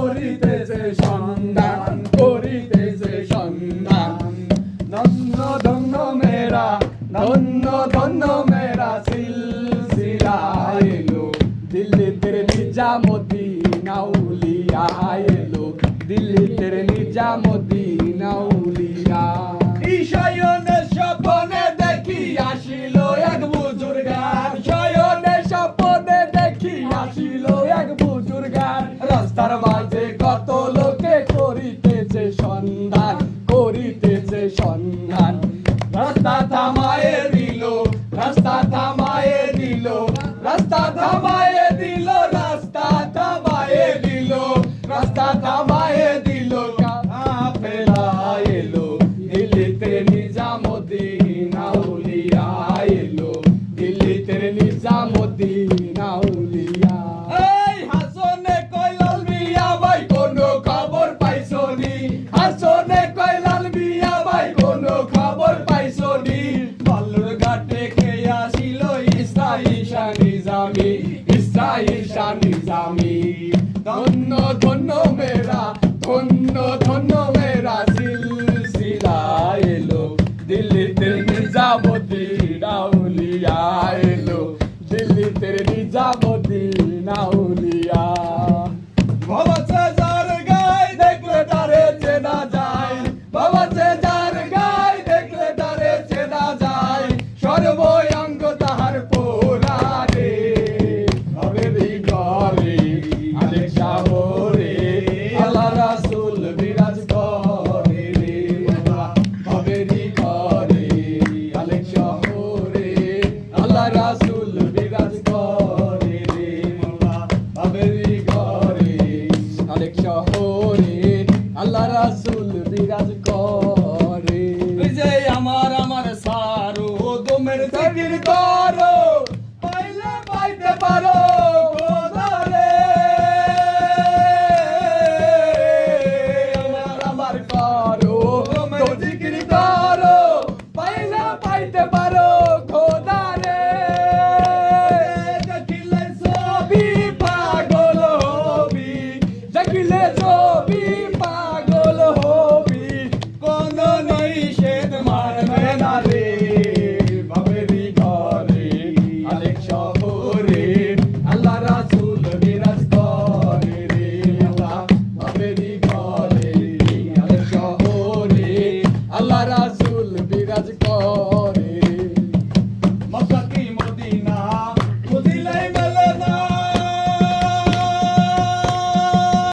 করিতেছে সন্ধান, করিতেছে সন্ধান। ধন্য ধন্য মেরা, ধন্য ধন্য মেরা সিলসিলা এলো, দিল্লি তেরে নিজামুদ্দিন আউলিয়া এলো, দিল্লি তেরে নিজামুদ্দিন আউলিয়া। শয়নে স্বপনে দেখি আসিল এক বুজুর্গার, শয়নে স্বপনে দেখি আসিল এক বুজুর্গার। রাস্তার মাঝে কত লোকে করিতেছে সন্ধান, করিতেছে সন্ধান। রাস্তা থামায়ে দিল, রাস্তা থামায়ে দিল, রাস্তা থামায়ে দিল, রাস্তা থামায়ে দিল, রাস্তা থামায়ে দিল। কাফেলা এলো, দিল্লিতে নিজামুদ্দিন আউলিয়া এলো, দিল্লিতে নিজামুদ্দিন আউলিয়া। এই হাসনে কইলাল মিয়া ভাই কোনো খবর পাইছনি, হাসনে কইলাল মিয়া ভাই কোনো খবর পাইছনি। বালুর ঘাটে খেয়ে আসিল ঈসা ঈশা নিজামি, ঈসা ঈশা নিজামি। ধন্য ধন্য মেরা, ধন্য ধন্য মেরা সিলসিলা এলো, দিল্লিতে নিজামুদ্দিন আউলিয়া এলো, দিল্লিতে নিজামুদ্দিন আউলিয়া। বাবা সে যার গায় দেখলে তারে চেনা যায়, বাবা সে যার গায় দেখলে তারে চেনা যায়। সর্বঙ্গ তাহার পোড়ারে, হবেরি ঘরে আলেক শহরে আল্লাহ রাসূল বিরাজ করে রে। হবেরি ঘরে আলেক শহরে আল্লাহ রাসূল বিরাজ করে রে। হবেরি ঘরে আলেক শহরে আল্লাহ রাসূল